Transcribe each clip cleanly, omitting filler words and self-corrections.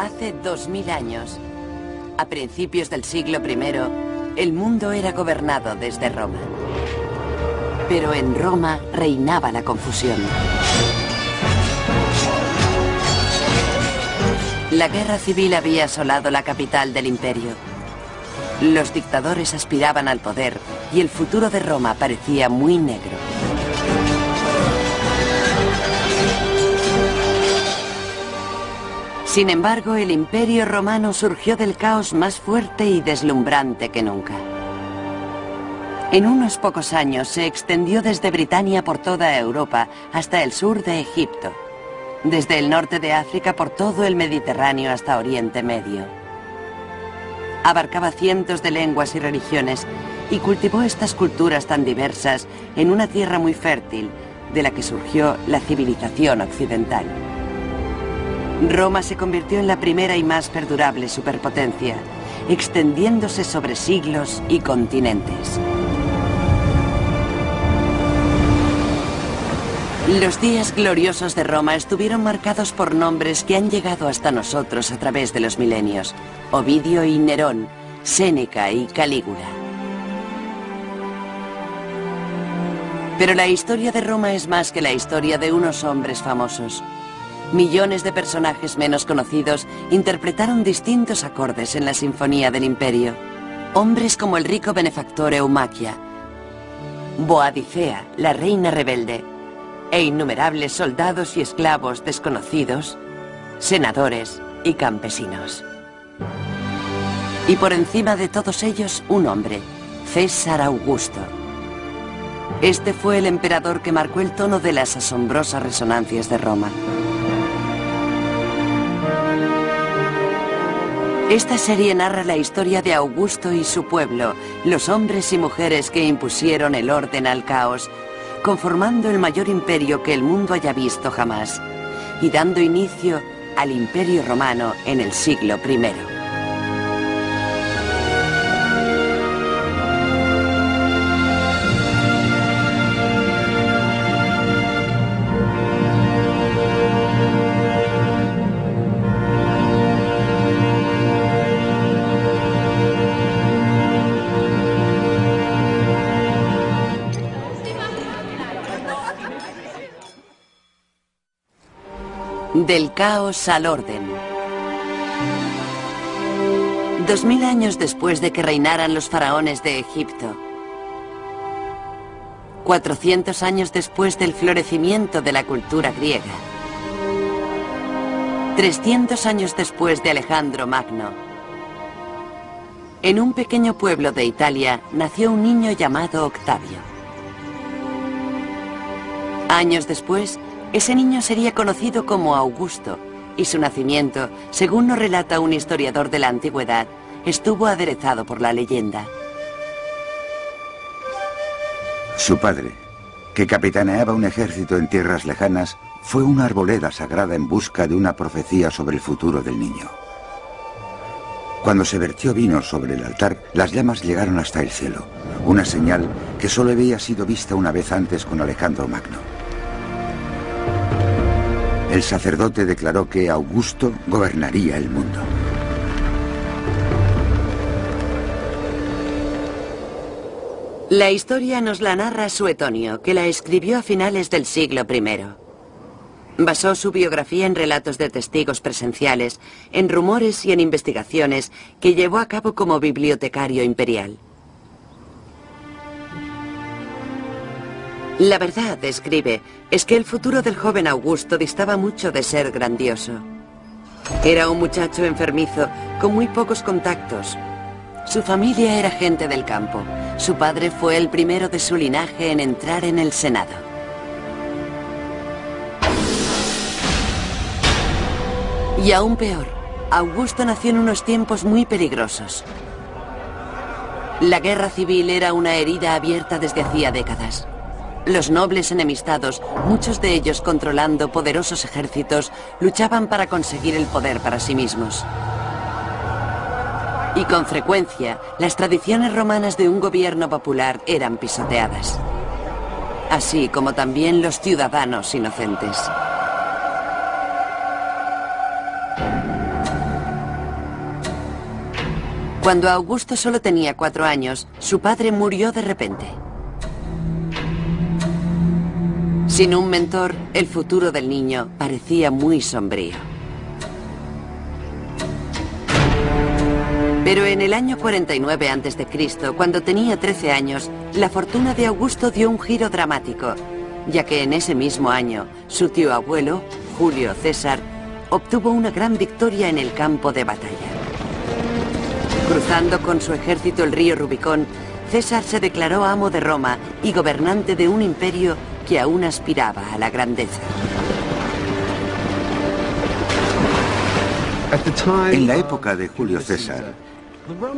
Hace 2000 años, a principios del siglo I, el mundo era gobernado desde Roma. Pero en Roma reinaba la confusión. La guerra civil había asolado la capital del imperio. Los dictadores aspiraban al poder y el futuro de Roma parecía muy negro. Sin embargo, el Imperio Romano surgió del caos más fuerte y deslumbrante que nunca. En unos pocos años se extendió desde Britania por toda Europa hasta el sur de Egipto, desde el norte de África por todo el Mediterráneo hasta Oriente Medio. Abarcaba cientos de lenguas y religiones y cultivó estas culturas tan diversas en una tierra muy fértil, de la que surgió la civilización occidental. Roma se convirtió en la primera y más perdurable superpotencia, extendiéndose sobre siglos y continentes. Los días gloriosos de Roma estuvieron marcados por nombres que han llegado hasta nosotros a través de los milenios: Ovidio y Nerón, Séneca y Calígula. Pero la historia de Roma es más que la historia de unos hombres famosos. Millones de personajes menos conocidos interpretaron distintos acordes en la sinfonía del imperio. Hombres como el rico benefactor Eumachia, Boadicea, la reina rebelde, e innumerables soldados y esclavos desconocidos, senadores y campesinos. Y por encima de todos ellos, un hombre, César Augusto. Este fue el emperador que marcó el tono de las asombrosas resonancias de Roma. Esta serie narra la historia de Augusto y su pueblo, los hombres y mujeres que impusieron el orden al caos, conformando el mayor imperio que el mundo haya visto jamás, y dando inicio al Imperio Romano en el siglo I. Del caos al orden. 2000 años después de que reinaran los faraones de Egipto, 400 años después del florecimiento de la cultura griega, 300 años después de Alejandro Magno, en un pequeño pueblo de Italia nació un niño llamado Octavio. Años después, ese niño sería conocido como Augusto, y su nacimiento, según nos relata un historiador de la antigüedad, estuvo aderezado por la leyenda. Su padre, que capitaneaba un ejército en tierras lejanas, fue una arboleda sagrada en busca de una profecía sobre el futuro del niño. Cuando se vertió vino sobre el altar, las llamas llegaron hasta el cielo, una señal que solo había sido vista una vez antes con Alejandro Magno. El sacerdote declaró que Augusto gobernaría el mundo. La historia nos la narra Suetonio, que la escribió a finales del siglo I. Basó su biografía en relatos de testigos presenciales, en rumores y en investigaciones que llevó a cabo como bibliotecario imperial. La verdad, escribe, es que el futuro del joven Augusto distaba mucho de ser grandioso. Era un muchacho enfermizo, con muy pocos contactos. Su familia era gente del campo. Su padre fue el primero de su linaje en entrar en el Senado. Y aún peor, Augusto nació en unos tiempos muy peligrosos. La guerra civil era una herida abierta desde hacía décadas. Los nobles enemistados, muchos de ellos controlando poderosos ejércitos, luchaban para conseguir el poder para sí mismos. Y con frecuencia, las tradiciones romanas de un gobierno popular eran pisoteadas. Así como también los ciudadanos inocentes. Cuando Augusto solo tenía 4 años, su padre murió de repente. Sin un mentor, el futuro del niño parecía muy sombrío. Pero en el año 49 a.C., cuando tenía 13 años, la fortuna de Augusto dio un giro dramático, ya que en ese mismo año, su tío abuelo, Julio César, obtuvo una gran victoria en el campo de batalla. Cruzando con su ejército el río Rubicón, César se declaró amo de Roma y gobernante de un imperio que aún aspiraba a la grandeza. En la época de Julio César,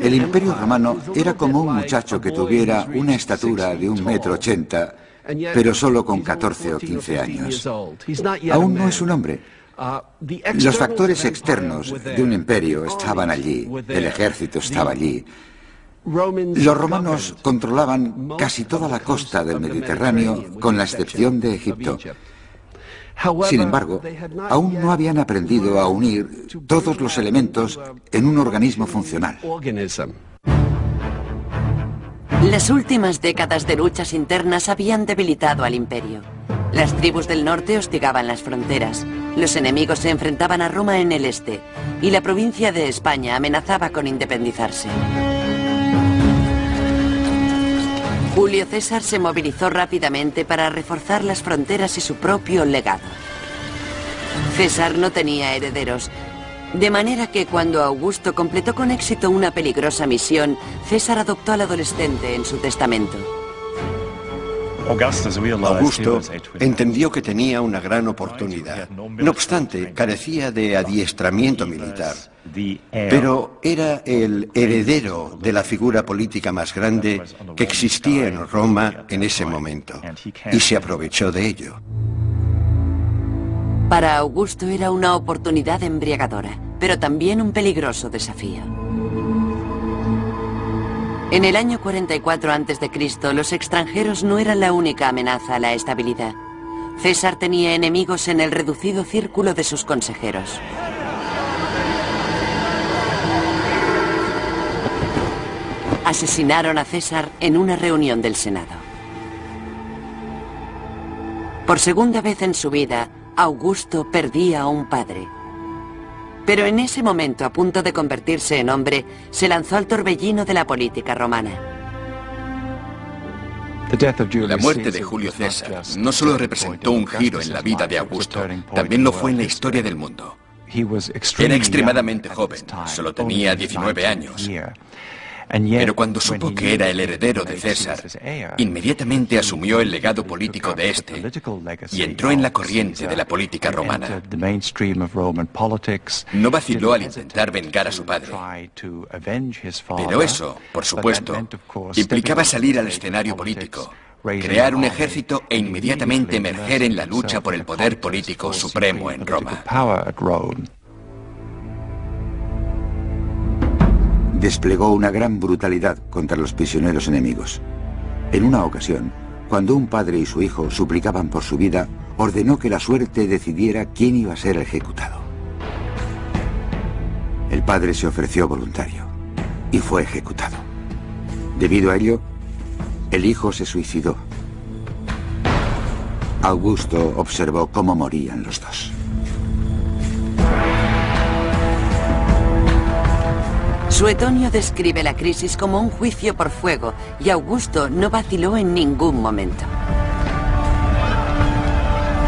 el Imperio Romano era como un muchacho que tuviera una estatura de 1,80 m, pero solo con 14 o 15 años. Aún no es un hombre. Los factores externos de un imperio estaban allí, el ejército estaba allí. Los romanos controlaban casi toda la costa del Mediterráneo, con la excepción de Egipto. Sin embargo, aún no habían aprendido a unir todos los elementos en un organismo funcional. Las últimas décadas de luchas internas habían debilitado al imperio. Las tribus del norte hostigaban las fronteras, los enemigos se enfrentaban a Roma en el este, y la provincia de España amenazaba con independizarse. Julio César se movilizó rápidamente para reforzar las fronteras y su propio legado. César no tenía herederos, de manera que cuando Augusto completó con éxito una peligrosa misión, César adoptó al adolescente en su testamento. Augusto entendió que tenía una gran oportunidad. No obstante, carecía de adiestramiento militar, pero era el heredero de la figura política más grande que existía en Roma en ese momento, y se aprovechó de ello. Para Augusto era una oportunidad embriagadora, pero también un peligroso desafío. En el año 44 a.C., los extranjeros no eran la única amenaza a la estabilidad. César tenía enemigos en el reducido círculo de sus consejeros. Asesinaron a César en una reunión del Senado. Por segunda vez en su vida, Augusto perdía a un padre. Pero en ese momento, a punto de convertirse en hombre, se lanzó al torbellino de la política romana. La muerte de Julio César no solo representó un giro en la vida de Augusto, también lo fue en la historia del mundo. Era extremadamente joven, solo tenía 19 años. Pero cuando supo que era el heredero de César, inmediatamente asumió el legado político de este y entró en la corriente de la política romana. No vaciló al intentar vengar a su padre. Pero eso, por supuesto, implicaba salir al escenario político, crear un ejército e inmediatamente emerger en la lucha por el poder político supremo en Roma. Desplegó una gran brutalidad contra los prisioneros enemigos. En una ocasión, cuando un padre y su hijo suplicaban por su vida, ordenó que la suerte decidiera quién iba a ser ejecutado. El padre se ofreció voluntario y fue ejecutado. Debido a ello, el hijo se suicidó. Augusto observó cómo morían los dos. Suetonio describe la crisis como un juicio por fuego y Augusto no vaciló en ningún momento.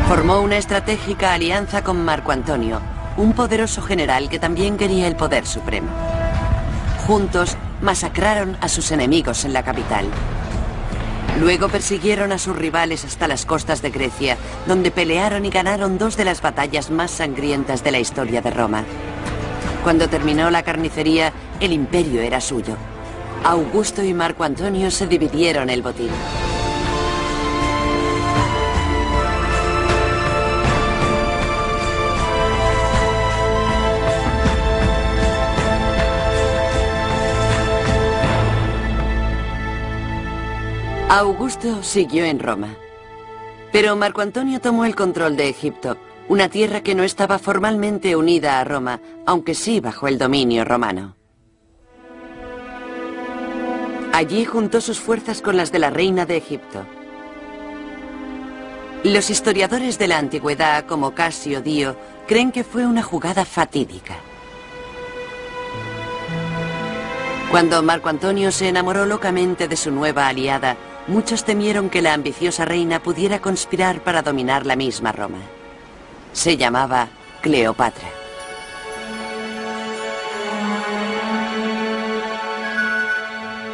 Formó una estratégica alianza con Marco Antonio, un poderoso general que también quería el poder supremo. Juntos masacraron a sus enemigos en la capital. Luego persiguieron a sus rivales hasta las costas de Grecia, donde pelearon y ganaron 2 de las batallas más sangrientas de la historia de Roma. Cuando terminó la carnicería, el imperio era suyo. Augusto y Marco Antonio se dividieron el botín. Augusto siguió en Roma. Pero Marco Antonio tomó el control de Egipto, una tierra que no estaba formalmente unida a Roma, aunque sí bajo el dominio romano. Allí juntó sus fuerzas con las de la reina de Egipto. Los historiadores de la antigüedad, como Casio Dio, creen que fue una jugada fatídica. Cuando Marco Antonio se enamoró locamente de su nueva aliada, muchos temieron que la ambiciosa reina pudiera conspirar para dominar la misma Roma. Se llamaba Cleopatra.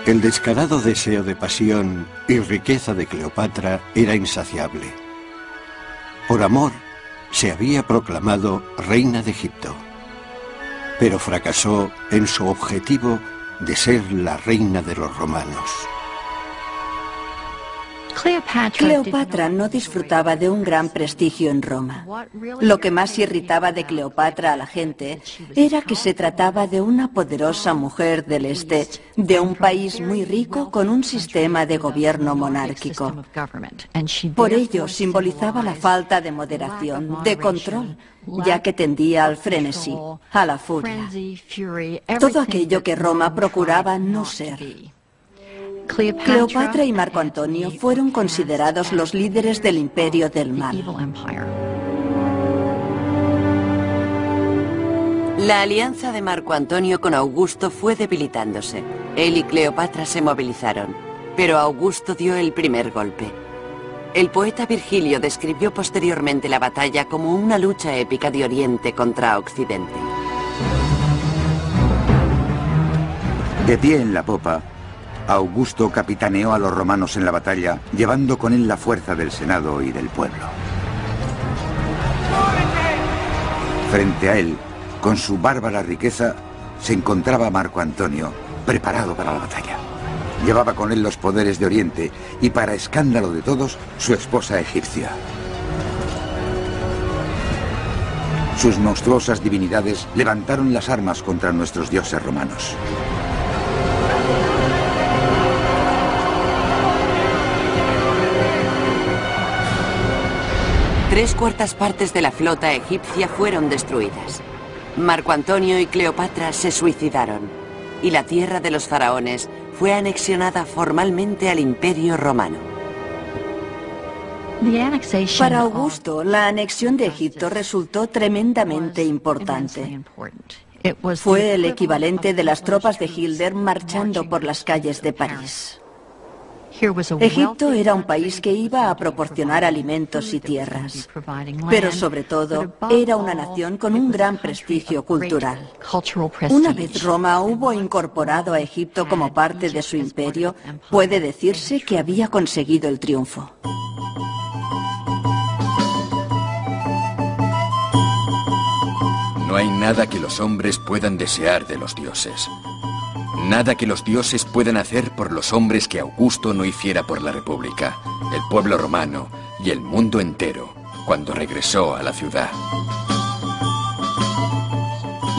El descarado deseo de pasión y riqueza de Cleopatra era insaciable. Por amor, se había proclamado reina de Egipto, pero fracasó en su objetivo de ser la reina de los romanos. Cleopatra no disfrutaba de un gran prestigio en Roma. Lo que más irritaba de Cleopatra a la gente era que se trataba de una poderosa mujer del este, de un país muy rico con un sistema de gobierno monárquico. Por ello simbolizaba la falta de moderación, de control, ya que tendía al frenesí, a la furia. Todo aquello que Roma procuraba no ser. Cleopatra y Marco Antonio fueron considerados los líderes del imperio del mal. La alianza de Marco Antonio con Augusto fue debilitándose. Él y Cleopatra se movilizaron, pero Augusto dio el primer golpe. El poeta Virgilio describió posteriormente la batalla como una lucha épica de Oriente contra Occidente. De pie en la popa, Augusto capitaneó a los romanos en la batalla, llevando con él la fuerza del Senado y del pueblo. Frente a él, con su bárbara riqueza, se encontraba Marco Antonio, preparado para la batalla. Llevaba con él los poderes de Oriente y, para escándalo de todos, su esposa egipcia. Sus monstruosas divinidades levantaron las armas contra nuestros dioses romanos. Tres cuartas partes de la flota egipcia fueron destruidas. Marco Antonio y Cleopatra se suicidaron, y la tierra de los faraones fue anexionada formalmente al Imperio Romano. Para Augusto, la anexión de Egipto resultó tremendamente importante. Fue el equivalente de las tropas de Hitler marchando por las calles de París. Egipto era un país que iba a proporcionar alimentos y tierras, pero sobre todo era una nación con un gran prestigio cultural. Una vez Roma hubo incorporado a Egipto como parte de su imperio, puede decirse que había conseguido el triunfo. No hay nada que los hombres puedan desear de los dioses. Nada que los dioses puedan hacer por los hombres que Augusto no hiciera por la República, el pueblo romano y el mundo entero, cuando regresó a la ciudad.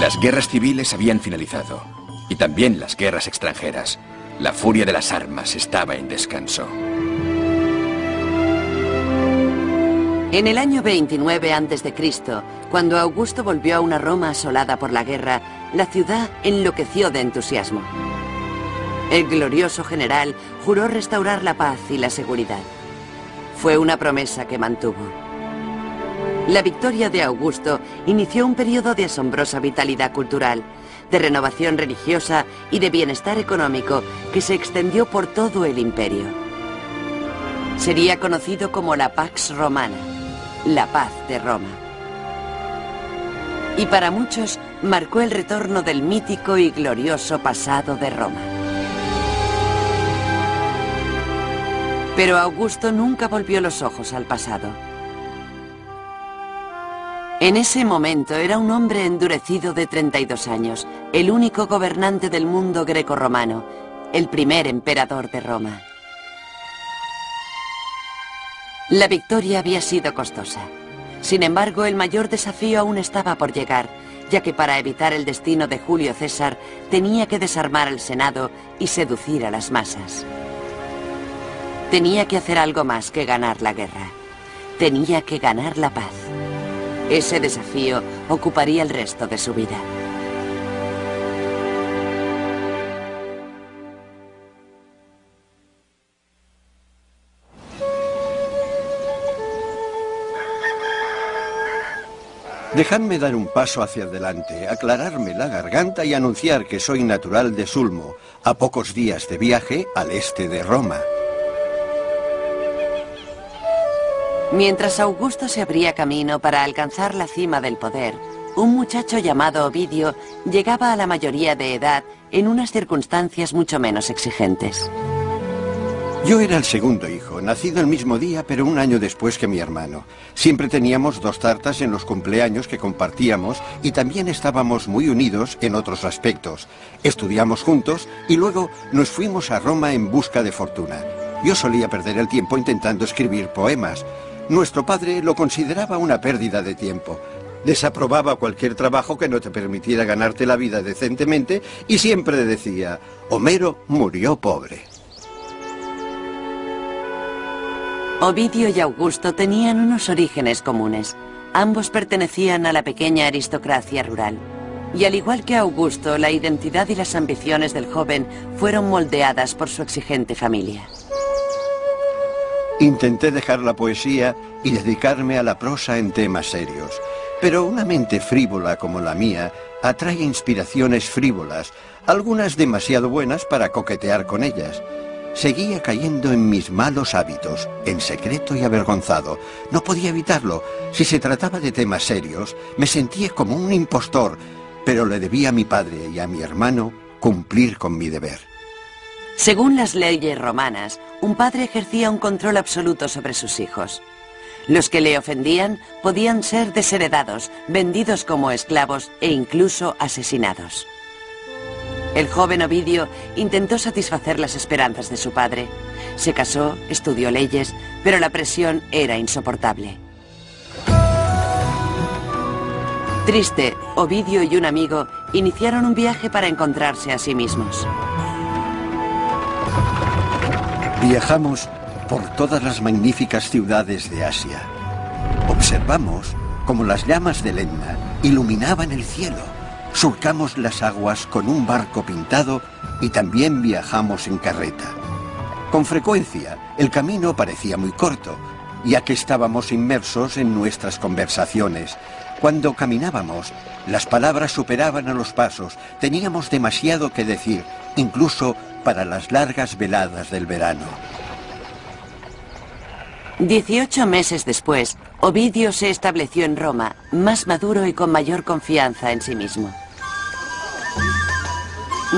Las guerras civiles habían finalizado, y también las guerras extranjeras. La furia de las armas estaba en descanso. En el año 29 a.C., cuando Augusto volvió a una Roma asolada por la guerra, la ciudad enloqueció de entusiasmo. El glorioso general juró restaurar la paz y la seguridad. Fue una promesa que mantuvo. La victoria de Augusto inició un periodo de asombrosa vitalidad cultural, de renovación religiosa y de bienestar económico que se extendió por todo el imperio. Sería conocido como la Pax Romana, la paz de Roma. Y para muchos marcó el retorno del mítico y glorioso pasado de Roma. Pero Augusto nunca volvió los ojos al pasado. En ese momento era un hombre endurecido de 32 años, el único gobernante del mundo grecorromano, el primer emperador de Roma. La victoria había sido costosa. Sin embargo, el mayor desafío aún estaba por llegar, ya que para evitar el destino de Julio César tenía que desarmar al Senado y seducir a las masas. Tenía que hacer algo más que ganar la guerra. Tenía que ganar la paz. Ese desafío ocuparía el resto de su vida. Dejadme dar un paso hacia adelante, aclararme la garganta y anunciar que soy natural de Sulmo, a pocos días de viaje al este de Roma. Mientras Augusto se abría camino para alcanzar la cima del poder, un muchacho llamado Ovidio llegaba a la mayoría de edad en unas circunstancias mucho menos exigentes. Yo era el segundo hijo, nacido el mismo día, pero un año después que mi hermano. Siempre teníamos 2 tartas en los cumpleaños que compartíamos y también estábamos muy unidos en otros aspectos. Estudiamos juntos y luego nos fuimos a Roma en busca de fortuna. Yo solía perder el tiempo intentando escribir poemas. Nuestro padre lo consideraba una pérdida de tiempo. Desaprobaba cualquier trabajo que no te permitiera ganarte la vida decentemente y siempre decía, Homero murió pobre. Ovidio y Augusto tenían unos orígenes comunes. Ambos pertenecían a la pequeña aristocracia rural. Y al igual que Augusto, la identidad y las ambiciones del joven fueron moldeadas por su exigente familia. Intenté dejar la poesía y dedicarme a la prosa en temas serios. Pero una mente frívola como la mía atrae inspiraciones frívolas, algunas demasiado buenas para coquetear con ellas. Seguía cayendo en mis malos hábitos, en secreto y avergonzado. No podía evitarlo. Si se trataba de temas serios, me sentía como un impostor, pero le debía a mi padre y a mi hermano cumplir con mi deber. Según las leyes romanas, un padre ejercía un control absoluto sobre sus hijos. Los que le ofendían podían ser desheredados, vendidos como esclavos e incluso asesinados. El joven Ovidio intentó satisfacer las esperanzas de su padre. Se casó, estudió leyes, pero la presión era insoportable. Triste, Ovidio y un amigo iniciaron un viaje para encontrarse a sí mismos. Viajamos por todas las magníficas ciudades de Asia. Observamos cómo las llamas del Etna iluminaban el cielo. Surcamos las aguas con un barco pintado y también viajamos en carreta. Con frecuencia, el camino parecía muy corto, ya que estábamos inmersos en nuestras conversaciones. Cuando caminábamos, las palabras superaban a los pasos. Teníamos demasiado que decir, incluso para las largas veladas del verano. 18 meses después, Ovidio se estableció en Roma, más maduro y con mayor confianza en sí mismo.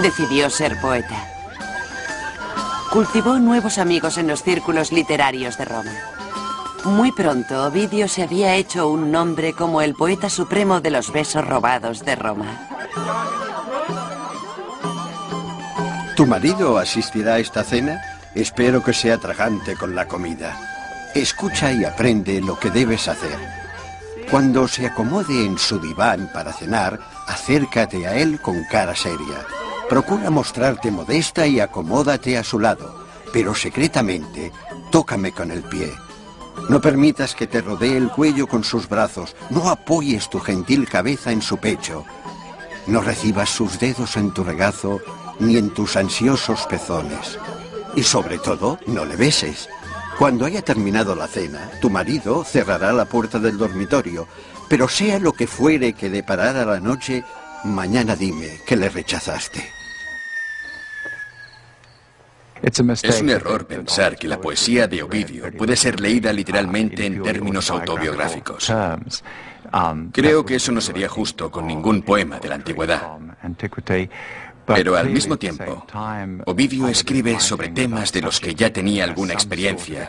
Decidió ser poeta. Cultivó nuevos amigos en los círculos literarios de Roma. Muy pronto, Ovidio se había hecho un nombre como el poeta supremo de los besos robados de Roma. ¿Tu marido asistirá a esta cena? Espero que sea tragante con la comida. Escucha y aprende lo que debes hacer. Cuando se acomode en su diván para cenar, acércate a él con cara seria. Procura mostrarte modesta y acomódate a su lado, pero secretamente, tócame con el pie. No permitas que te rodee el cuello con sus brazos, no apoyes tu gentil cabeza en su pecho. No recibas sus dedos en tu regazo ni en tus ansiosos pezones. Y sobre todo, no le beses. Cuando haya terminado la cena, tu marido cerrará la puerta del dormitorio, pero sea lo que fuere que deparara la noche, mañana dime que le rechazaste. Es un error pensar que la poesía de Ovidio puede ser leída literalmente en términos autobiográficos. Creo que eso no sería justo con ningún poema de la antigüedad. Pero al mismo tiempo, Ovidio escribe sobre temas de los que ya tenía alguna experiencia.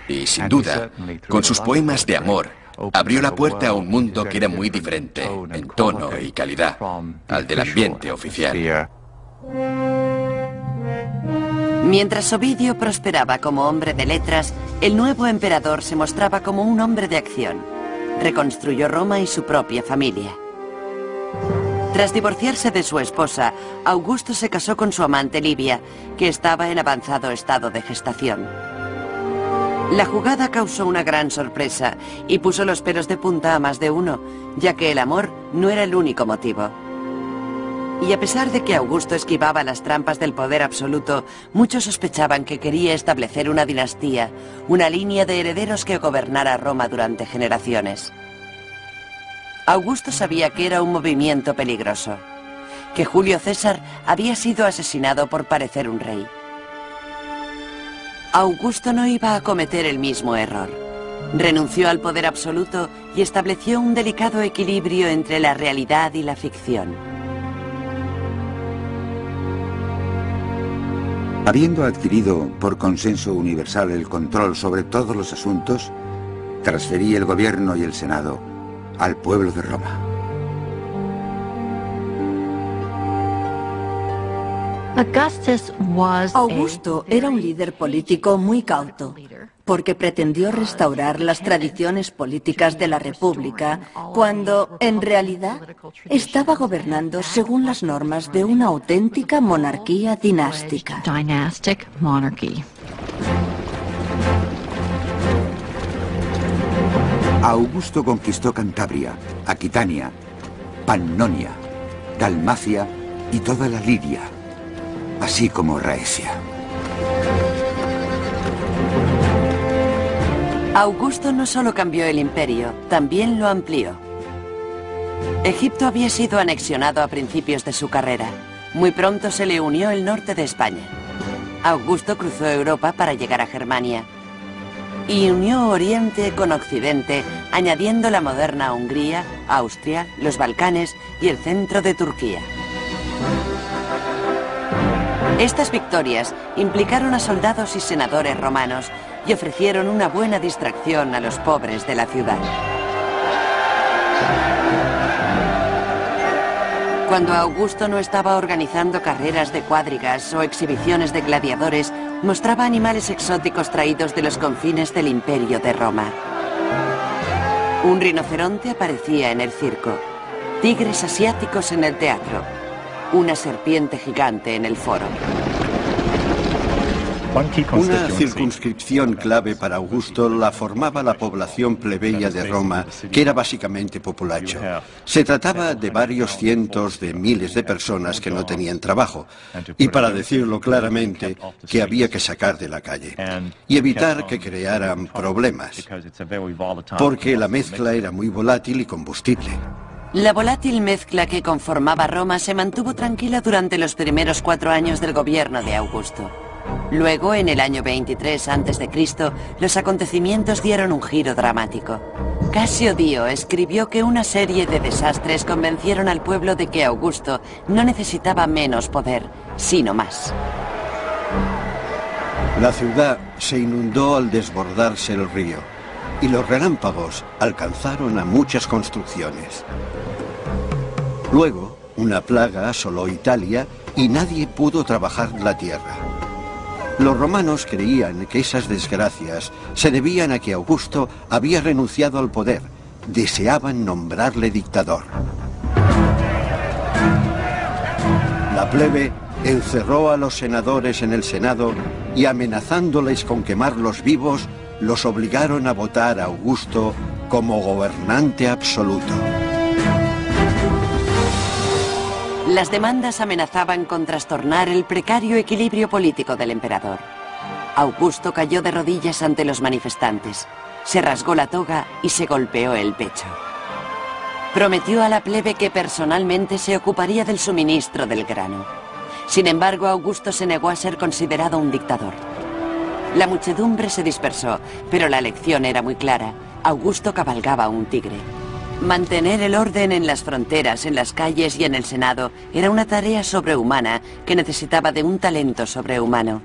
Y sin duda, con sus poemas de amor, abrió la puerta a un mundo que era muy diferente, en tono y calidad, al del ambiente oficial. Mientras Ovidio prosperaba como hombre de letras, el nuevo emperador se mostraba como un hombre de acción. Reconstruyó Roma y su propia familia. Tras divorciarse de su esposa, Augusto se casó con su amante Livia, que estaba en avanzado estado de gestación. La jugada causó una gran sorpresa y puso los pelos de punta a más de uno, ya que el amor no era el único motivo. Y a pesar de que Augusto esquivaba las trampas del poder absoluto, muchos sospechaban que quería establecer una dinastía, una línea de herederos que gobernara Roma durante generaciones. Augusto sabía que era un movimiento peligroso, que Julio César había sido asesinado por parecer un rey. Augusto no iba a cometer el mismo error. Renunció al poder absoluto y estableció un delicado equilibrio entre la realidad y la ficción. Habiendo adquirido por consenso universal el control sobre todos los asuntos, transfería el gobierno y el Senado al pueblo de Roma. Augusto era un líder político muy cauto, porque pretendió restaurar las tradiciones políticas de la República, cuando, en realidad, estaba gobernando según las normas de una auténtica monarquía dinástica. Augusto conquistó Cantabria, Aquitania, Pannonia, Dalmacia y toda la Lidia, así como Raesia. Augusto no solo cambió el imperio, también lo amplió. Egipto había sido anexionado a principios de su carrera. Muy pronto se le unió el norte de España. Augusto cruzó Europa para llegar a Germania y unió Oriente con Occidente, añadiendo la moderna Hungría, Austria, los Balcanes y el centro de Turquía. Estas victorias implicaron a soldados y senadores romanos y ofrecieron una buena distracción a los pobres de la ciudad. Cuando Augusto no estaba organizando carreras de cuadrigas o exhibiciones de gladiadores, mostraba animales exóticos traídos de los confines del Imperio de Roma. Un rinoceronte aparecía en el circo, tigres asiáticos en el teatro, una serpiente gigante en el foro. Una circunscripción clave para Augusto la formaba la población plebeya de Roma, que era básicamente populacho. Se trataba de varios cientos de miles de personas que no tenían trabajo, y para decirlo claramente, que había que sacar de la calle, y evitar que crearan problemas, porque la mezcla era muy volátil y combustible. La volátil mezcla que conformaba Roma se mantuvo tranquila durante los primeros 4 años del gobierno de Augusto. Luego, en el año 23 a.C., los acontecimientos dieron un giro dramático. Casio Dio escribió que una serie de desastres convencieron al pueblo de que Augusto no necesitaba menos poder, sino más. La ciudad se inundó al desbordarse el río, y los relámpagos alcanzaron a muchas construcciones. Luego, una plaga asoló Italia y nadie pudo trabajar la tierra. Los romanos creían que esas desgracias se debían a que Augusto había renunciado al poder. Deseaban nombrarle dictador. La plebe encerró a los senadores en el Senado y, amenazándoles con quemarlos vivos, los obligaron a votar a Augusto como gobernante absoluto. Las demandas amenazaban con trastornar el precario equilibrio político del emperador. Augusto cayó de rodillas ante los manifestantes, se rasgó la toga y se golpeó el pecho. Prometió a la plebe que personalmente se ocuparía del suministro del grano. Sin embargo, Augusto se negó a ser considerado un dictador. La muchedumbre se dispersó, pero la lección era muy clara. Augusto cabalgaba un tigre. Mantener el orden en las fronteras, en las calles y en el Senado era una tarea sobrehumana que necesitaba de un talento sobrehumano.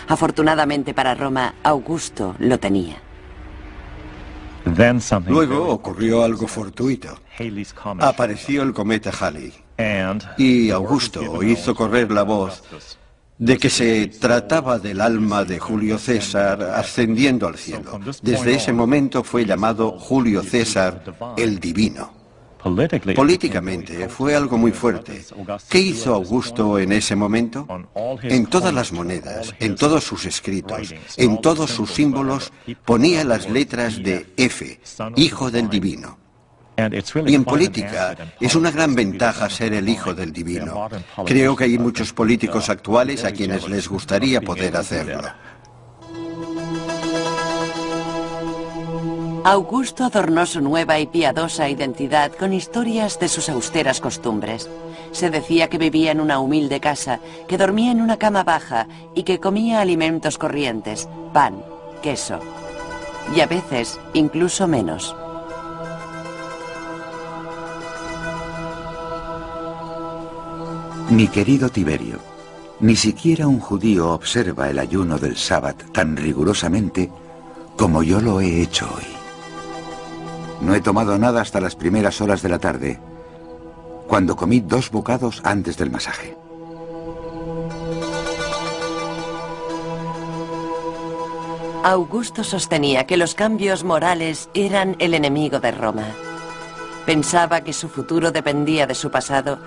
Afortunadamente para Roma, Augusto lo tenía. Luego ocurrió algo fortuito. Apareció el cometa Halley y Augusto hizo correr la voz de que se trataba del alma de Julio César ascendiendo al cielo. Desde ese momento fue llamado Julio César el Divino. Políticamente fue algo muy fuerte. ¿Qué hizo Augusto en ese momento? En todas las monedas, en todos sus escritos, en todos sus símbolos, ponía las letras de F, Hijo del Divino. Y en política es una gran ventaja ser el hijo del divino. Creo que hay muchos políticos actuales a quienes les gustaría poder hacerlo. Augusto adornó su nueva y piadosa identidad con historias de sus austeras costumbres. Se decía que vivía en una humilde casa, que dormía en una cama baja y que comía alimentos corrientes, pan, queso y a veces incluso menos. Mi querido Tiberio, ni siquiera un judío observa el ayuno del sábado tan rigurosamente como yo lo he hecho hoy. No he tomado nada hasta las primeras horas de la tarde, cuando comí 2 bocados antes del masaje. Augusto sostenía que los cambios morales eran el enemigo de Roma. Pensaba que su futuro dependía de su pasado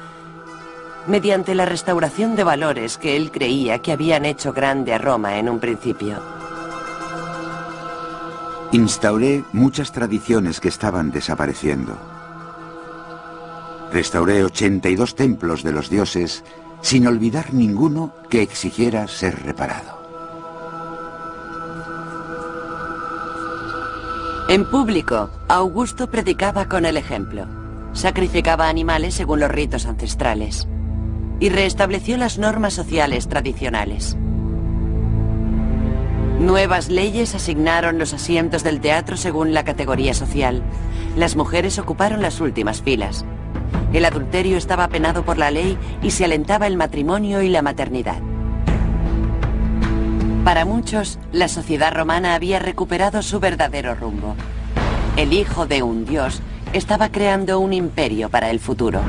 mediante la restauración de valores que él creía que habían hecho grande a Roma en un principio. Instauré muchas tradiciones que estaban desapareciendo. Restauré 82 templos de los dioses sin olvidar ninguno que exigiera ser reparado. En público, Augusto predicaba con el ejemplo. Sacrificaba animales según los ritos ancestrales y restableció las normas sociales tradicionales. Nuevas leyes asignaron los asientos del teatro según la categoría social. Las mujeres ocuparon las últimas filas. El adulterio estaba penado por la ley y se alentaba el matrimonio y la maternidad. Para muchos, la sociedad romana había recuperado su verdadero rumbo. El hijo de un dios estaba creando un imperio para el futuro.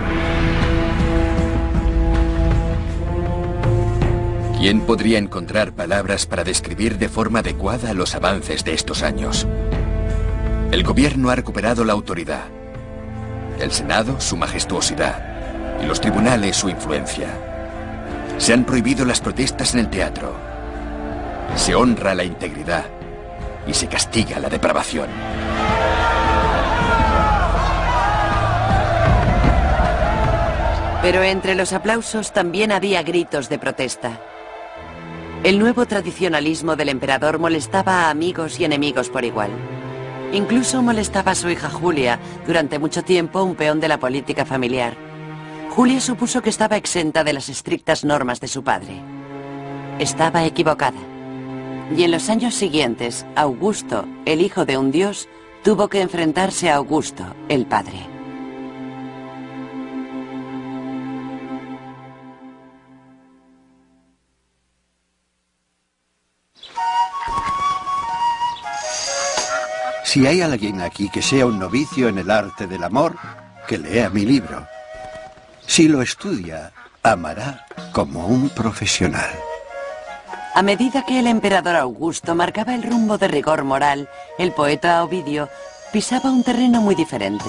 ¿Quién podría encontrar palabras para describir de forma adecuada los avances de estos años? El gobierno ha recuperado la autoridad, el Senado su majestuosidad y los tribunales su influencia. Se han prohibido las protestas en el teatro, se honra la integridad y se castiga la depravación. Pero entre los aplausos también había gritos de protesta. El nuevo tradicionalismo del emperador molestaba a amigos y enemigos por igual. Incluso molestaba a su hija Julia, durante mucho tiempo un peón de la política familiar. Julia supuso que estaba exenta de las estrictas normas de su padre. Estaba equivocada. Y en los años siguientes, Augusto, el hijo de un dios, tuvo que enfrentarse a Augusto, el padre. Si hay alguien aquí que sea un novicio en el arte del amor, que lea mi libro. Si lo estudia, amará como un profesional. A medida que el emperador Augusto marcaba el rumbo de rigor moral, el poeta Ovidio pisaba un terreno muy diferente.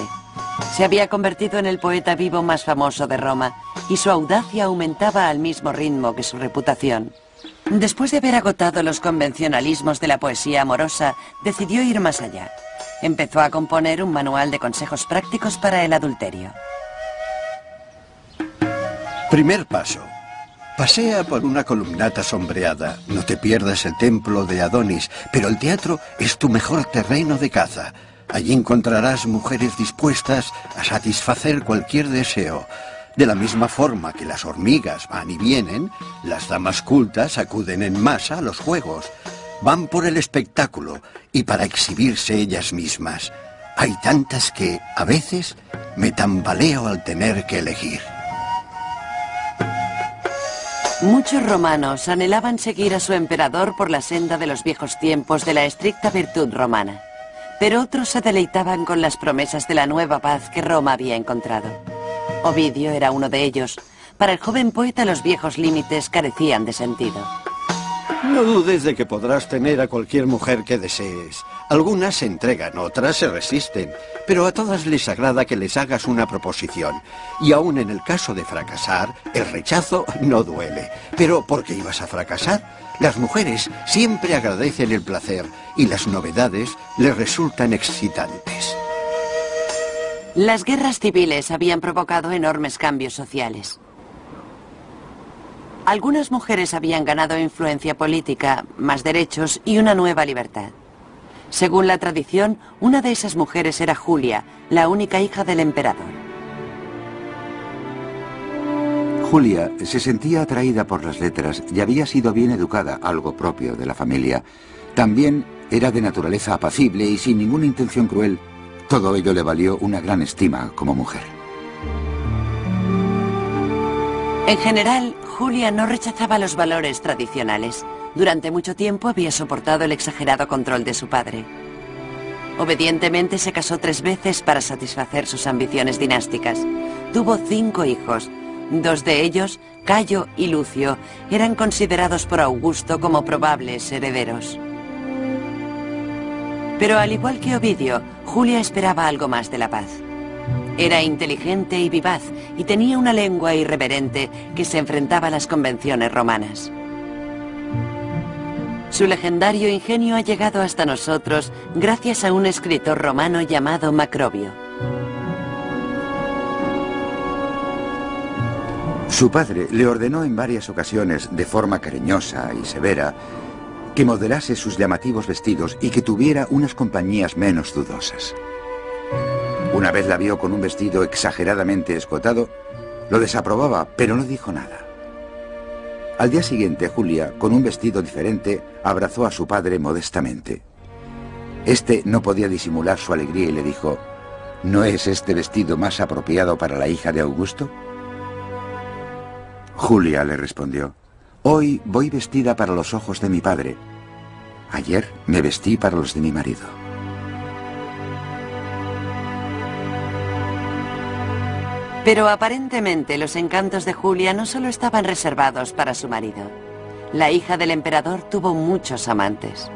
Se había convertido en el poeta vivo más famoso de Roma y su audacia aumentaba al mismo ritmo que su reputación. Después de haber agotado los convencionalismos de la poesía amorosa, decidió ir más allá. Empezó a componer un manual de consejos prácticos para el adulterio. Primer paso. Pasea por una columnata sombreada. No te pierdas el templo de Adonis, pero el teatro es tu mejor terreno de caza. Allí encontrarás mujeres dispuestas a satisfacer cualquier deseo. De la misma forma que las hormigas van y vienen, las damas cultas acuden en masa a los juegos. Van por el espectáculo y para exhibirse ellas mismas. Hay tantas que, a veces, me tambaleo al tener que elegir. Muchos romanos anhelaban seguir a su emperador por la senda de los viejos tiempos de la estricta virtud romana. Pero otros se deleitaban con las promesas de la nueva paz que Roma había encontrado. Ovidio era uno de ellos. Para el joven poeta los viejos límites carecían de sentido. No dudes de que podrás tener a cualquier mujer que desees. Algunas se entregan, otras se resisten, pero a todas les agrada que les hagas una proposición. Y aún en el caso de fracasar, el rechazo no duele. Pero ¿por qué ibas a fracasar? Las mujeres siempre agradecen el placer y las novedades les resultan excitantes. Las guerras civiles habían provocado enormes cambios sociales. Algunas mujeres habían ganado influencia política, más derechos y una nueva libertad. Según la tradición, una de esas mujeres era Julia, la única hija del emperador. Julia se sentía atraída por las letras y había sido bien educada, algo propio de la familia. También era de naturaleza apacible y sin ninguna intención cruel. Todo ello le valió una gran estima como mujer. En general, Julia no rechazaba los valores tradicionales. Durante mucho tiempo había soportado el exagerado control de su padre. Obedientemente se casó 3 veces para satisfacer sus ambiciones dinásticas. Tuvo 5 hijos. 2 de ellos, Cayo y Lucio, eran considerados por Augusto como probables herederos. Pero al igual que Ovidio, Julia esperaba algo más de la paz. Era inteligente y vivaz y tenía una lengua irreverente que se enfrentaba a las convenciones romanas. Su legendario ingenio ha llegado hasta nosotros gracias a un escritor romano llamado Macrobio. Su padre le ordenó en varias ocasiones, de forma cariñosa y severa, que modelase sus llamativos vestidos y que tuviera unas compañías menos dudosas. Una vez la vio con un vestido exageradamente escotado, lo desaprobaba, pero no dijo nada. Al día siguiente, Julia, con un vestido diferente, abrazó a su padre modestamente. Este no podía disimular su alegría y le dijo: ¿no es este vestido más apropiado para la hija de Augusto? Julia le respondió: hoy voy vestida para los ojos de mi padre. Ayer me vestí para los de mi marido. Pero aparentemente los encantos de Julia no solo estaban reservados para su marido. La hija del emperador tuvo muchos amantes.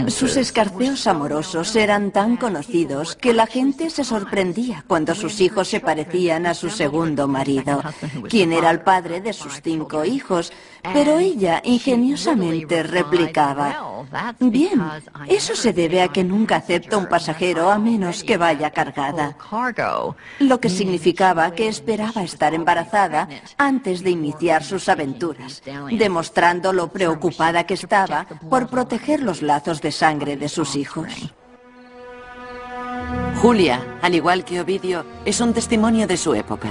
Sus escarceos amorosos eran tan conocidos que la gente se sorprendía cuando sus hijos se parecían a su segundo marido, quien era el padre de sus 5 hijos, pero ella ingeniosamente replicaba: bien, eso se debe a que nunca acepta un pasajero a menos que vaya cargada. Lo que significaba que esperaba estar embarazada antes de iniciar sus aventuras, demostrando lo preocupada que estaba por proteger los lazos de sangre de sus hijos. Julia, al igual que Ovidio, es un testimonio de su época,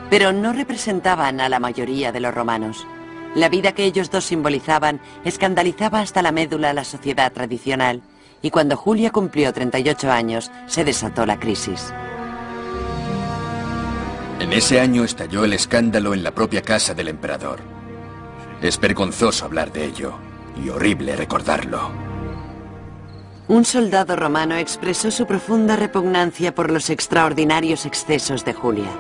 pero no representaban a la mayoría de los romanos. La vida que ellos dos simbolizaban escandalizaba hasta la médula a la sociedad tradicional, y cuando Julia cumplió 38 años, se desató la crisis. En ese año estalló el escándalo en la propia casa del emperador. Es vergonzoso hablar de ello. Y horrible recordarlo. Un soldado romano expresó su profunda repugnancia por los extraordinarios excesos de Julia.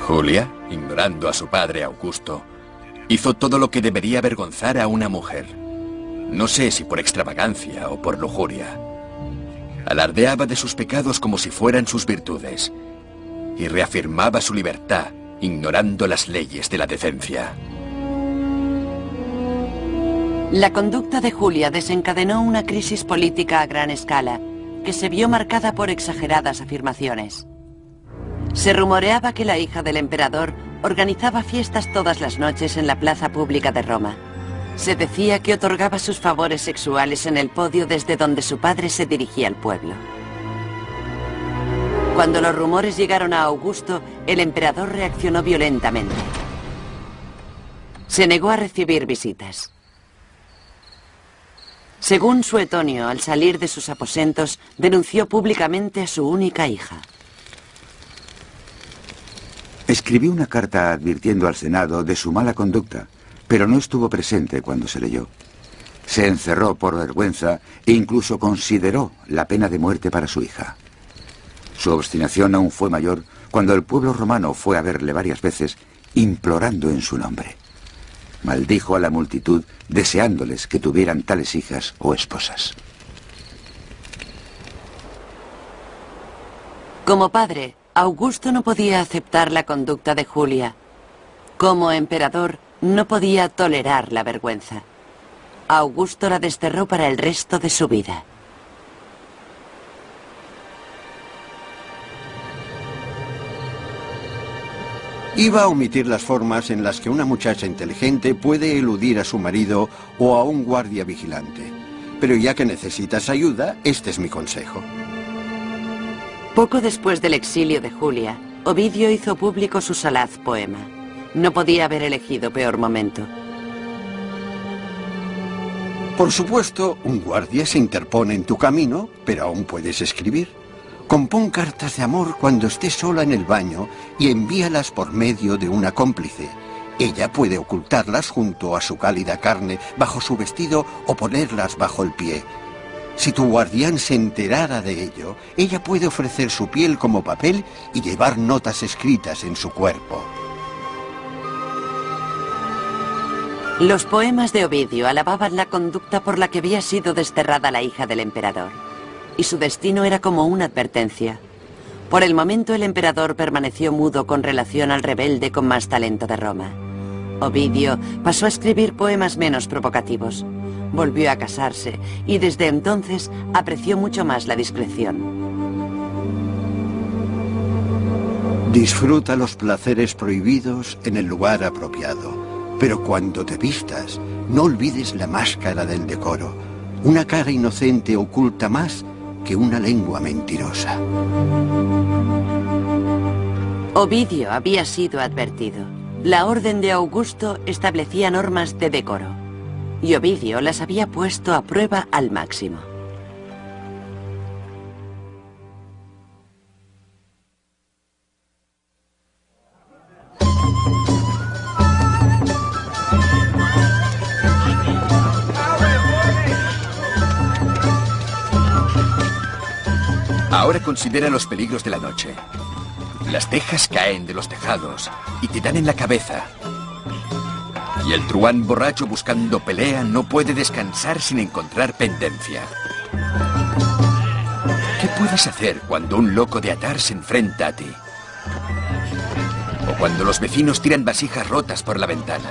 Julia, ignorando a su padre Augusto, hizo todo lo que debería avergonzar a una mujer. No sé si por extravagancia o por lujuria. Alardeaba de sus pecados como si fueran sus virtudes y reafirmaba su libertad, ignorando las leyes de la decencia. La conducta de Julia desencadenó una crisis política a gran escala, que se vio marcada por exageradas afirmaciones. Se rumoreaba que la hija del emperador organizaba fiestas todas las noches en la plaza pública de Roma. Se decía que otorgaba sus favores sexuales en el podio desde donde su padre se dirigía al pueblo. Cuando los rumores llegaron a Augusto, el emperador reaccionó violentamente. Se negó a recibir visitas. Según Suetonio, al salir de sus aposentos, denunció públicamente a su única hija. Escribió una carta advirtiendo al Senado de su mala conducta, pero no estuvo presente cuando se leyó. Se encerró por vergüenza e incluso consideró la pena de muerte para su hija. Su obstinación aún fue mayor cuando el pueblo romano fue a verle varias veces, implorando en su nombre. Maldijo a la multitud, deseándoles que tuvieran tales hijas o esposas. Como padre, Augusto no podía aceptar la conducta de Julia. Como emperador, no podía tolerar la vergüenza. Augusto la desterró para el resto de su vida. Iba a omitir las formas en las que una muchacha inteligente puede eludir a su marido o a un guardia vigilante. Pero ya que necesitas ayuda, este es mi consejo. Poco después del exilio de Julia, Ovidio hizo público su salaz poema. No podía haber elegido peor momento. Por supuesto, un guardia se interpone en tu camino, pero aún puedes escribir. Compón cartas de amor cuando estés sola en el baño y envíalas por medio de una cómplice. Ella puede ocultarlas junto a su cálida carne, bajo su vestido o ponerlas bajo el pie. Si tu guardián se enterara de ello, ella puede ofrecer su piel como papel y llevar notas escritas en su cuerpo. Los poemas de Ovidio alababan la conducta por la que había sido desterrada la hija del emperador. Y su destino era como una advertencia. Por el momento el emperador permaneció mudo con relación al rebelde con más talento de Roma. Ovidio pasó a escribir poemas menos provocativos. Volvió a casarse y desde entonces apreció mucho más la discreción. Disfruta los placeres prohibidos en el lugar apropiado. Pero cuando te vistas, no olvides la máscara del decoro. Una cara inocente oculta más que una lengua mentirosa. Ovidio había sido advertido. La orden de Augusto establecía normas de decoro. Y Ovidio las había puesto a prueba al máximo. Ahora considera los peligros de la noche. Las tejas caen de los tejados y te dan en la cabeza. Y el truán borracho buscando pelea no puede descansar sin encontrar pendencia. ¿Qué puedes hacer cuando un loco de atar se enfrenta a ti? O cuando los vecinos tiran vasijas rotas por la ventana.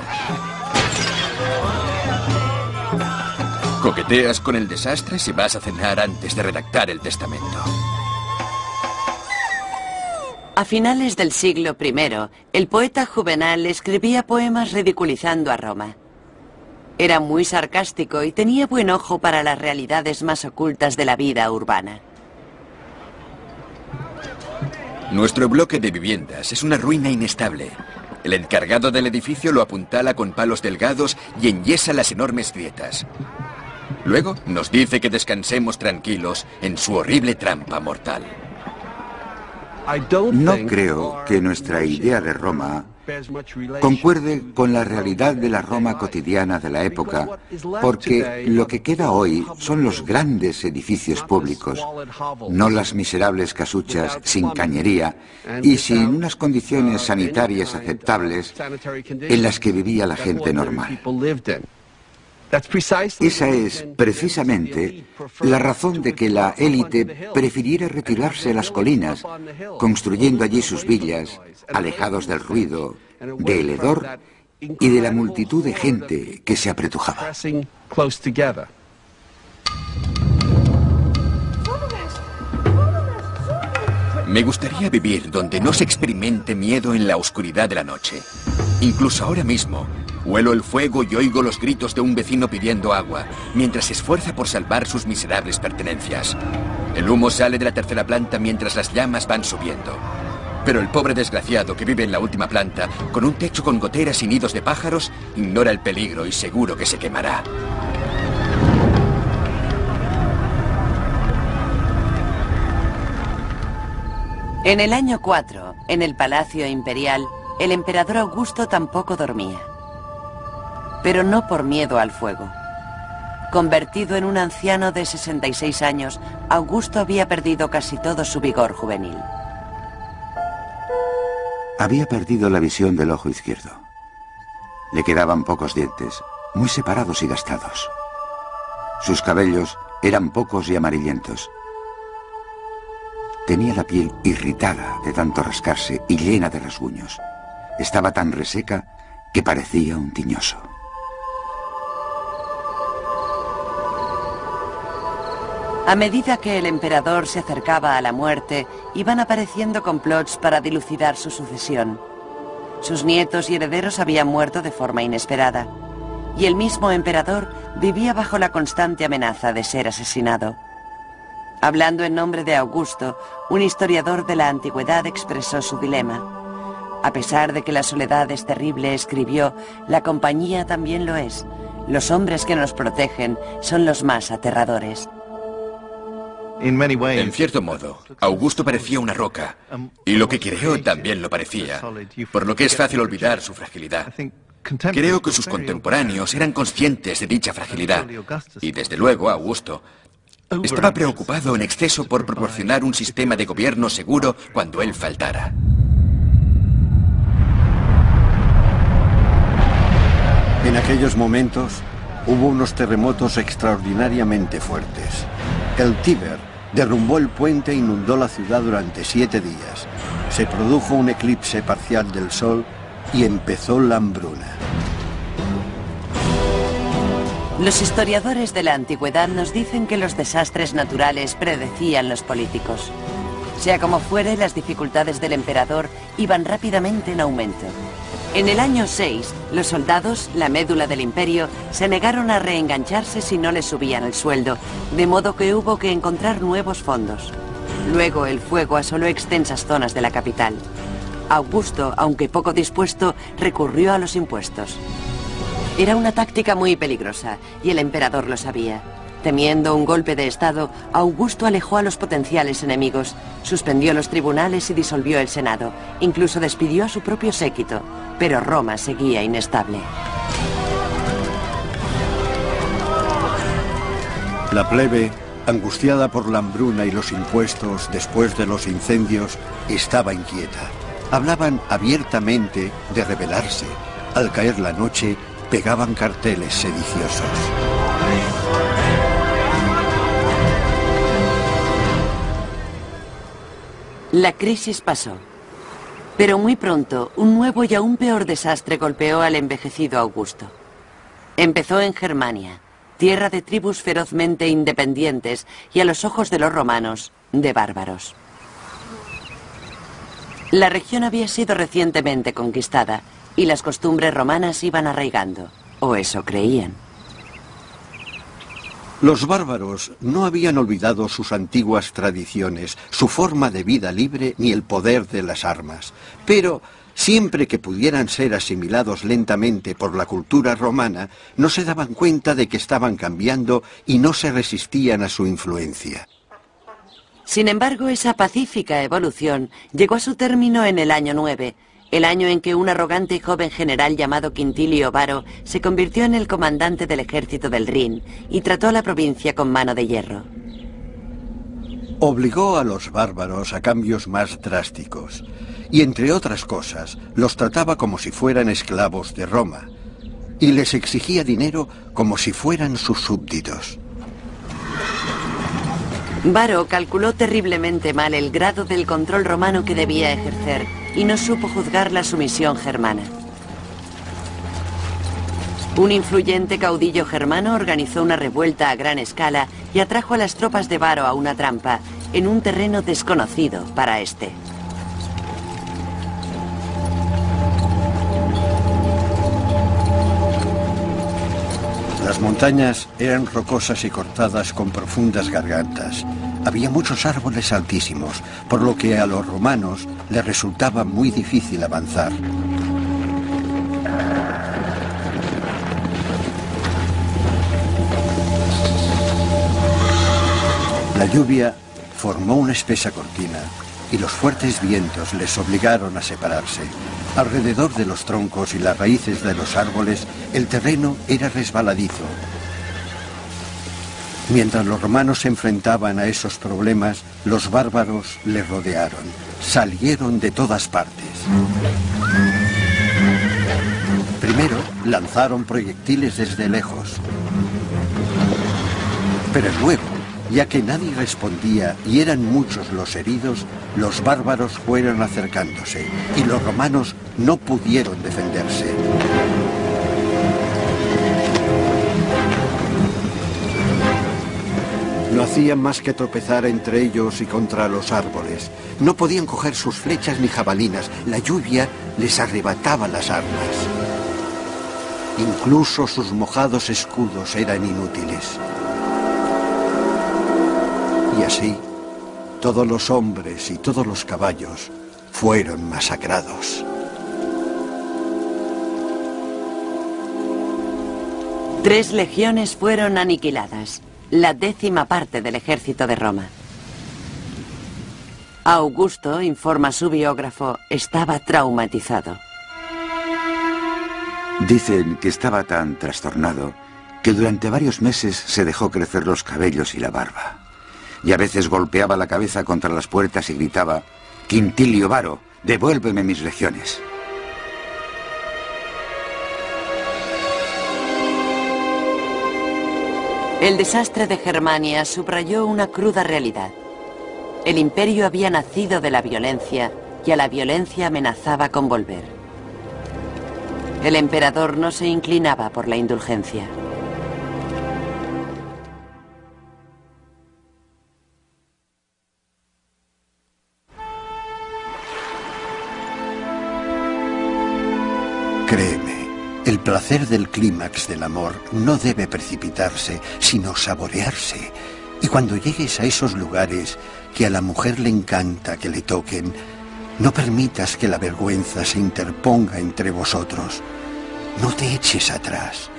Coqueteas con el desastre si vas a cenar antes de redactar el testamento. A finales del siglo I, el poeta Juvenal escribía poemas ridiculizando a Roma. Era muy sarcástico y tenía buen ojo para las realidades más ocultas de la vida urbana. Nuestro bloque de viviendas es una ruina inestable. El encargado del edificio lo apuntala con palos delgados y enyesa las enormes grietas. Luego nos dice que descansemos tranquilos en su horrible trampa mortal. No creo que nuestra idea de Roma concuerde con la realidad de la Roma cotidiana de la época, porque lo que queda hoy son los grandes edificios públicos, no las miserables casuchas sin cañería y sin unas condiciones sanitarias aceptables en las que vivía la gente normal. Esa es, precisamente, la razón de que la élite prefiriera retirarse a las colinas, construyendo allí sus villas, alejados del ruido, del hedor y de la multitud de gente que se apretujaba. Me gustaría vivir donde no se experimente miedo en la oscuridad de la noche. Incluso ahora mismo, huelo el fuego y oigo los gritos de un vecino pidiendo agua, mientras se esfuerza por salvar sus miserables pertenencias. El humo sale de la tercera planta mientras las llamas van subiendo. Pero el pobre desgraciado que vive en la última planta, con un techo con goteras y nidos de pájaros, ignora el peligro y seguro que se quemará. En el año 4, en el Palacio Imperial, el emperador Augusto tampoco dormía. Pero no por miedo al fuego. Convertido en un anciano de 66 años, Augusto había perdido casi todo su vigor juvenil. Había perdido la visión del ojo izquierdo. Le quedaban pocos dientes, muy separados y gastados. Sus cabellos eran pocos y amarillentos. Tenía la piel irritada de tanto rascarse y llena de rasguños. Estaba tan reseca que parecía un tiñoso. A medida que el emperador se acercaba a la muerte, iban apareciendo complots para dilucidar su sucesión. Sus nietos y herederos habían muerto de forma inesperada, y el mismo emperador vivía bajo la constante amenaza de ser asesinado. Hablando en nombre de Augusto, un historiador de la antigüedad expresó su dilema. A pesar de que la soledad es terrible, escribió, la compañía también lo es. Los hombres que nos protegen son los más aterradores. En cierto modo, Augusto parecía una roca, y lo que creó también lo parecía, por lo que es fácil olvidar su fragilidad. Creo que sus contemporáneos eran conscientes de dicha fragilidad, y desde luego Augusto estaba preocupado en exceso por proporcionar un sistema de gobierno seguro cuando él faltara. En aquellos momentos hubo unos terremotos extraordinariamente fuertes. El Tíber derrumbó el puente e inundó la ciudad durante 7 días. Se produjo un eclipse parcial del sol y empezó la hambruna. Los historiadores de la antigüedad nos dicen que los desastres naturales predecían los políticos. Sea como fuere, las dificultades del emperador iban rápidamente en aumento. En el año 6, los soldados, la médula del imperio, se negaron a reengancharse si no les subían el sueldo, de modo que hubo que encontrar nuevos fondos. Luego el fuego asoló extensas zonas de la capital. Augusto, aunque poco dispuesto, recurrió a los impuestos. Era una táctica muy peligrosa, y el emperador lo sabía. Temiendo un golpe de estado, Augusto alejó a los potenciales enemigos, suspendió los tribunales y disolvió el Senado. Incluso despidió a su propio séquito, pero Roma seguía inestable. La plebe, angustiada por la hambruna y los impuestos después de los incendios, estaba inquieta. Hablaban abiertamente de rebelarse. Al caer la noche, pegaban carteles sediciosos. La crisis pasó. Pero muy pronto, un nuevo y aún peor desastre golpeó al envejecido Augusto. Empezó en Germania, tierra de tribus ferozmente independientes y a los ojos de los romanos, de bárbaros. La región había sido recientemente conquistada y las costumbres romanas iban arraigando, o eso creían. Los bárbaros no habían olvidado sus antiguas tradiciones, su forma de vida libre ni el poder de las armas. Pero siempre que pudieran ser asimilados lentamente por la cultura romana, no se daban cuenta de que estaban cambiando y no se resistían a su influencia. Sin embargo, esa pacífica evolución llegó a su término en el año 9, el año en que un arrogante y joven general llamado Quintilio Varo se convirtió en el comandante del ejército del Rin y trató a la provincia con mano de hierro. Obligó a los bárbaros a cambios más drásticos y, entre otras cosas, los trataba como si fueran esclavos de Roma y les exigía dinero como si fueran sus súbditos. Varo calculó terriblemente mal el grado del control romano que debía ejercer y no supo juzgar la sumisión germana. Un influyente caudillo germano organizó una revuelta a gran escala y atrajo a las tropas de Varo a una trampa, en un terreno desconocido para este. Las montañas eran rocosas y cortadas con profundas gargantas. Había muchos árboles altísimos, por lo que a los romanos les resultaba muy difícil avanzar. La lluvia formó una espesa cortina y los fuertes vientos les obligaron a separarse. Alrededor de los troncos y las raíces de los árboles, el terreno era resbaladizo. Mientras los romanos se enfrentaban a esos problemas, los bárbaros les rodearon. Salieron de todas partes. Primero, lanzaron proyectiles desde lejos. Pero luego, ya que nadie respondía y eran muchos los heridos, los bárbaros fueron acercándose y los romanos no pudieron defenderse. No hacían más que tropezar entre ellos y contra los árboles. No podían coger sus flechas ni jabalinas. La lluvia les arrebataba las armas. Incluso sus mojados escudos eran inútiles. Y así, todos los hombres y todos los caballos fueron masacrados. 3 legiones fueron aniquiladas, la 10ª parte del ejército de Roma. Augusto, informa su biógrafo, estaba traumatizado. Dicen que estaba tan trastornado que durante varios meses se dejó crecer los cabellos y la barba. Y a veces golpeaba la cabeza contra las puertas y gritaba: «Quintilio Varo, devuélveme mis legiones». El desastre de Germania subrayó una cruda realidad. El imperio había nacido de la violencia y a la violencia amenazaba con volver. El emperador no se inclinaba por la indulgencia. Créeme, el placer del clímax del amor no debe precipitarse, sino saborearse. Y cuando llegues a esos lugares que a la mujer le encanta que le toquen, no permitas que la vergüenza se interponga entre vosotros. No te eches atrás.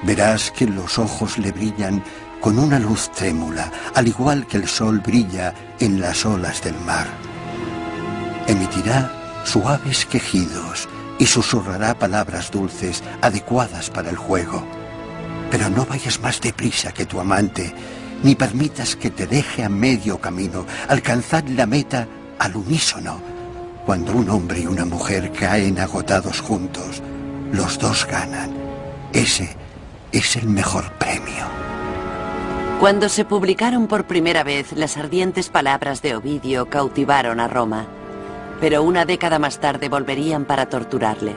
Verás que los ojos le brillan con una luz trémula, al igual que el sol brilla en las olas del mar. Emitirá suaves quejidos y susurrará palabras dulces adecuadas para el juego. Pero no vayas más deprisa que tu amante, ni permitas que te deje a medio camino. Alcanzad la meta al unísono. Cuando un hombre y una mujer caen agotados juntos, los dos ganan. Ese es el mejor premio. Cuando se publicaron por primera vez, las ardientes palabras de Ovidio cautivaron a Roma. Pero una década más tarde volverían para torturarle,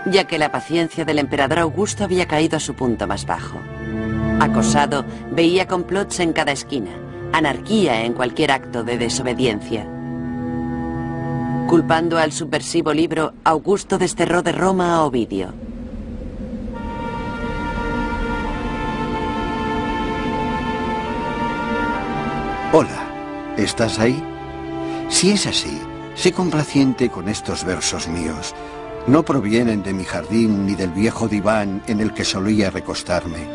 ya que la paciencia del emperador Augusto había caído a su punto más bajo. Acosado, veía complots en cada esquina, anarquía en cualquier acto de desobediencia. Culpando al subversivo libro, Augusto desterró de Roma a Ovidio. Hola, ¿estás ahí? Si es así, sé complaciente con estos versos míos. No provienen de mi jardín ni del viejo diván en el que solía recostarme.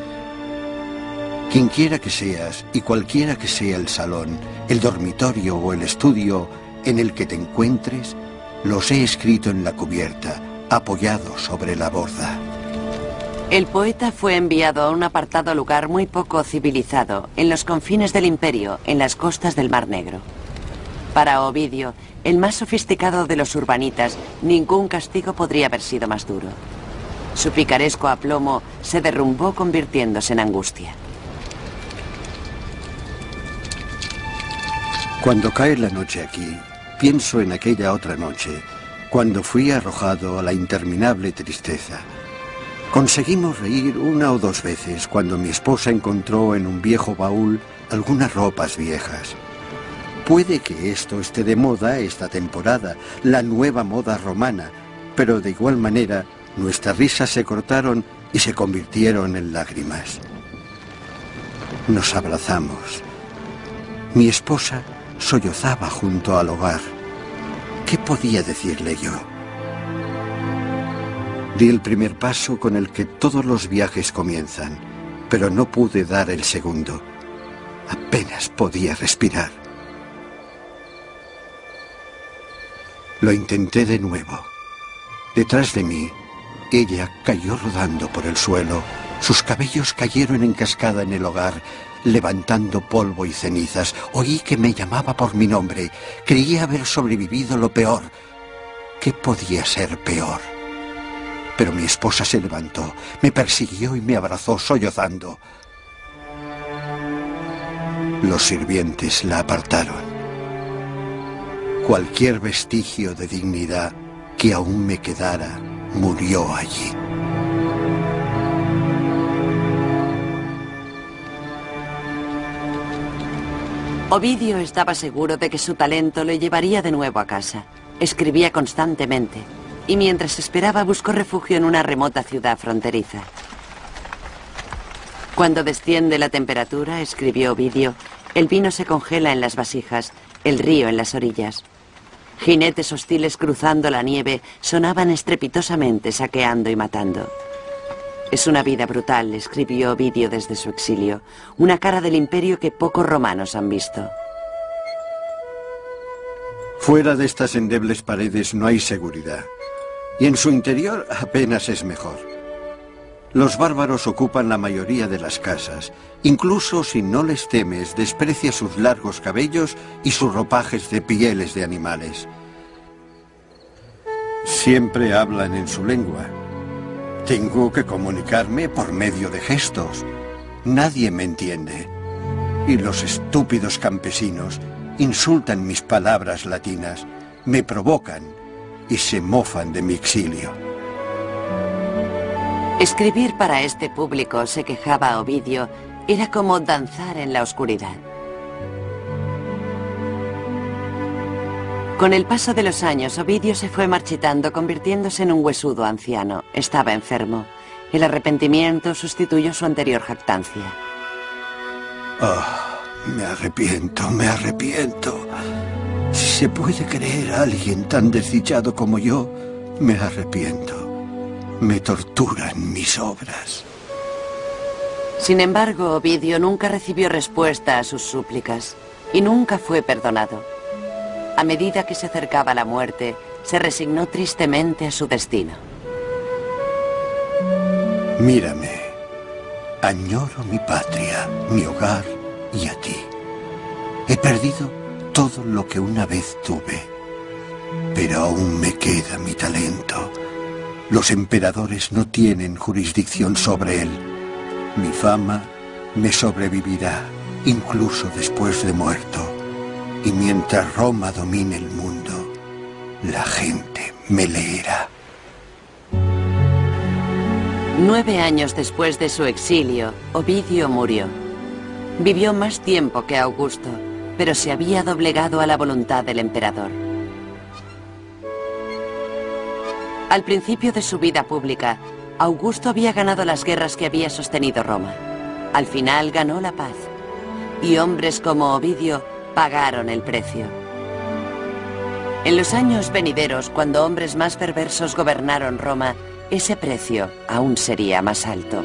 Quienquiera que seas y cualquiera que sea el salón, el dormitorio o el estudio en el que te encuentres, los he escrito en la cubierta, apoyado sobre la borda. El poeta fue enviado a un apartado lugar muy poco civilizado, en los confines del imperio, en las costas del Mar Negro. Para Ovidio, el más sofisticado de los urbanitas, ningún castigo podría haber sido más duro. Su picaresco aplomo se derrumbó convirtiéndose en angustia. Cuando cae la noche aquí, pienso en aquella otra noche, cuando fui arrojado a la interminable tristeza. Conseguimos reír 1 o 2 veces cuando mi esposa encontró en un viejo baúl algunas ropas viejas. Puede que esto esté de moda esta temporada, la nueva moda romana, pero de igual manera nuestras risas se cortaron y se convirtieron en lágrimas. Nos abrazamos. Mi esposa sollozaba junto al hogar. ¿Qué podía decirle yo? Di el primer paso con el que todos los viajes comienzan, pero no pude dar el segundo. Apenas podía respirar. Lo intenté de nuevo. Detrás de mí, ella cayó rodando por el suelo. Sus cabellos cayeron en cascada en el hogar, levantando polvo y cenizas. Oí que me llamaba por mi nombre. Creía haber sobrevivido lo peor. ¿Qué podía ser peor? Pero mi esposa se levantó, me persiguió y me abrazó sollozando. Los sirvientes la apartaron. Cualquier vestigio de dignidad que aún me quedara murió allí. Ovidio estaba seguro de que su talento le llevaría de nuevo a casa. Escribía constantemente y mientras esperaba buscó refugio en una remota ciudad fronteriza. Cuando desciende la temperatura, escribió Ovidio, el vino se congela en las vasijas, el río en las orillas. Jinetes hostiles cruzando la nieve sonaban estrepitosamente, saqueando y matando. Es una vida brutal, escribió Ovidio desde su exilio, una cara del imperio que pocos romanos han visto. Fuera de estas endebles paredes no hay seguridad, y en su interior apenas es mejor. Los bárbaros ocupan la mayoría de las casas. Incluso si no les temes, desprecia sus largos cabellos y sus ropajes de pieles de animales. Siempre hablan en su lengua. Tengo que comunicarme por medio de gestos. Nadie me entiende. Y los estúpidos campesinos insultan mis palabras latinas, me provocan y se mofan de mi exilio. Escribir para este público, se quejaba Ovidio, era como danzar en la oscuridad. Con el paso de los años, Ovidio se fue marchitando, convirtiéndose en un huesudo anciano. Estaba enfermo. El arrepentimiento sustituyó su anterior jactancia. Me arrepiento, me arrepiento. Si se puede creer a alguien tan desdichado como yo, me arrepiento. Me torturan mis obras. Sin embargo, Ovidio nunca recibió respuesta a sus súplicas y nunca fue perdonado. A medida que se acercaba la muerte, se resignó tristemente a su destino. Mírame. Añoro mi patria, mi hogar y a ti. He perdido todo lo que una vez tuve, pero aún me queda mi talento. Los emperadores no tienen jurisdicción sobre él. Mi fama me sobrevivirá, incluso después de muerto. Y mientras Roma domine el mundo, la gente me leerá. 9 años después de su exilio, Ovidio murió. Vivió más tiempo que Augusto, pero se había doblegado a la voluntad del emperador. Al principio de su vida pública, Augusto había ganado las guerras que había sostenido Roma. Al final ganó la paz. Y hombres como Ovidio pagaron el precio. En los años venideros, cuando hombres más perversos gobernaron Roma, ese precio aún sería más alto.